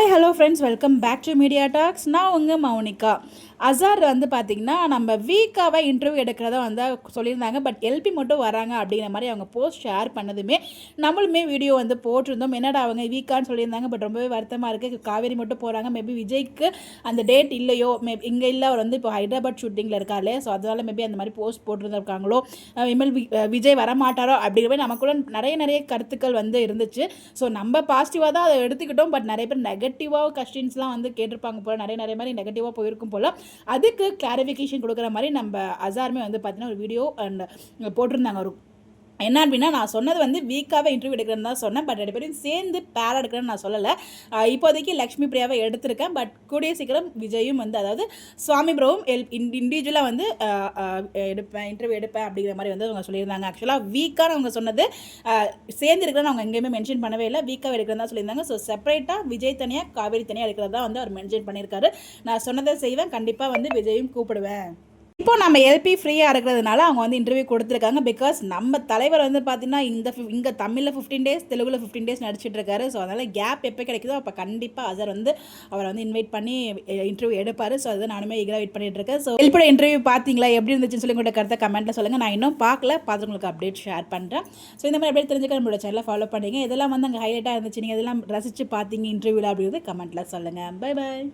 Hi hello friends, welcome back to Media Talks. நான் உங்கள் மௌனிகா. அசார் வந்து பார்த்திங்கன்னா நம்ம வீக்காக இன்டர்வியூ எடுக்கிறதா வந்து சொல்லியிருந்தாங்க. பட் எல்பி மட்டும் வராங்க அப்படிங்கிற மாதிரி அவங்க போஸ்ட் ஷேர் பண்ணதுமே நம்மளுமே வீடியோ வந்து போட்டிருந்தோம். என்னடா அவங்க வீக்கான்னு சொல்லியிருந்தாங்க, பட் ரொம்பவே வருத்தமாக இருக்குது. காவேரி மட்டும் போகிறாங்க. மேபி விஜய்க்கு அந்த டேட் இல்லையோ, மேபி இங்கே இல்லை, அவர் வந்து இப்போ ஹைதராபாத் ஷூட்டிங்கில் இருக்காரு. ஸோ அதனால் மேபி அந்த மாதிரி போஸ்ட் போட்டிருந்திருக்காங்களோ, இனிமேல் விஜய் வரமாட்டாரோ அப்படிங்கிற மாதிரி நமக்குள்ள நிறைய கருத்துக்கள் வந்து இருந்துச்சு. ஸோ நம்ம பாசிட்டிவாக தான் அதை எடுத்துக்கிட்டோம். பட் நிறைய பேர் நெகட்டிவாக கொஸ்டின்ஸ்லாம் வந்து கேட்டிருப்பாங்க போல், நிறைய மாதிரி நெகட்டிவாக போயிருக்கும் போல். அதுக்கு கிளாரிஃபிகேஷன் கொடுக்குற மாதிரி நம்ம அசாருமே வந்து பார்த்தீங்கன்னா ஒரு வீடியோ அண்ட் போட்டிருந்தாங்க. ஒரு என்ன அப்படின்னா, நான் சொன்னது வந்து வீக்காகவே இன்டர்வியூ எடுக்கிறேன்னு தான் சொன்னேன். பட் 2 பேரும் சேர்ந்து பேரா எடுக்கிறேன்னு நான் சொல்லலை. இப்போதைக்கு லக்ஷ்மி பிரியாவை எடுத்திருக்கேன். பட் கூடிய சீக்கிரம் விஜயும் வந்து, அதாவது சுவாமி ப்ரோவும் இண்டிவிஜுவலாக வந்து இன்டர்வியூ எடுப்பேன் அப்படிங்கிற மாதிரி வந்து அவங்க சொல்லியிருந்தாங்க. ஆக்சுவலாக வீக்கான அவங்க சொன்னது சேர்ந்து இருக்கிறேன்னு அவங்க எங்கேயுமே மென்ஷன் பண்ணவே இல்லை. வீக்காக எடுக்கிறதா சொல்லியிருந்தாங்க. ஸோ செப்பரேட்டாக விஜய் தனியாக காவேரி தனியாக எடுக்கிறதா வந்து அவர் மென்ஷன் பண்ணியிருக்காரு. நான் சொன்னதை செய்வேன், கண்டிப்பாக வந்து விஜயும் கூப்பிடுவேன். இப்போ நம்ம எல்பி ஃப்ரீயாக இருக்கிறதுனால அவங்க வந்து இன்டர்வியூ கொடுத்துருக்காங்க. பிகாஸ் நம்ம தலைவர் வந்து பார்த்தீங்கன்னா இங்கே தமிழில் 15 டேஸ், தெலுங்குல 15 டேஸ் நடிச்சிட்டு இருக்காரு. ஸோ அதனால் கேப் எப்போ கிடைக்குதோ அப்போ கண்டிப்பாக அசார் வந்து அவரை வந்து இன்வைட் பண்ணி இன்டர்வியூ எடுப்பார். ஸோ அதை நானுமே ஈகராக வெயிட் பண்ணிட்டு இருக்கேன். ஸோ எல்பியோட இன்டர்வியூ பார்த்தீங்களா, எப்படி இருந்துச்சுன்னு சொல்லி உங்களோட கருத்தை கமெண்ட்டில் சொல்லுங்கள். நான் இன்னும் பார்த்து உங்களுக்கு அப்டேட் ஷேர் பண்ணுறேன். ஸோ இந்த மாதிரி அப்டேட் தெரிஞ்சுக்க நம்மளோட சேனலை ஃபாலோ பண்ணிங்க. இதெல்லாம் வந்து அங்கே ஹைலைட்டாக இருந்துச்சு, நீங்கள் இதெல்லாம் ரசித்து பார்த்தீங்க இன்டர்வியூவில் அப்படிங்கிறது கமெண்ட்டில் சொல்லுங்கள். Bye bye.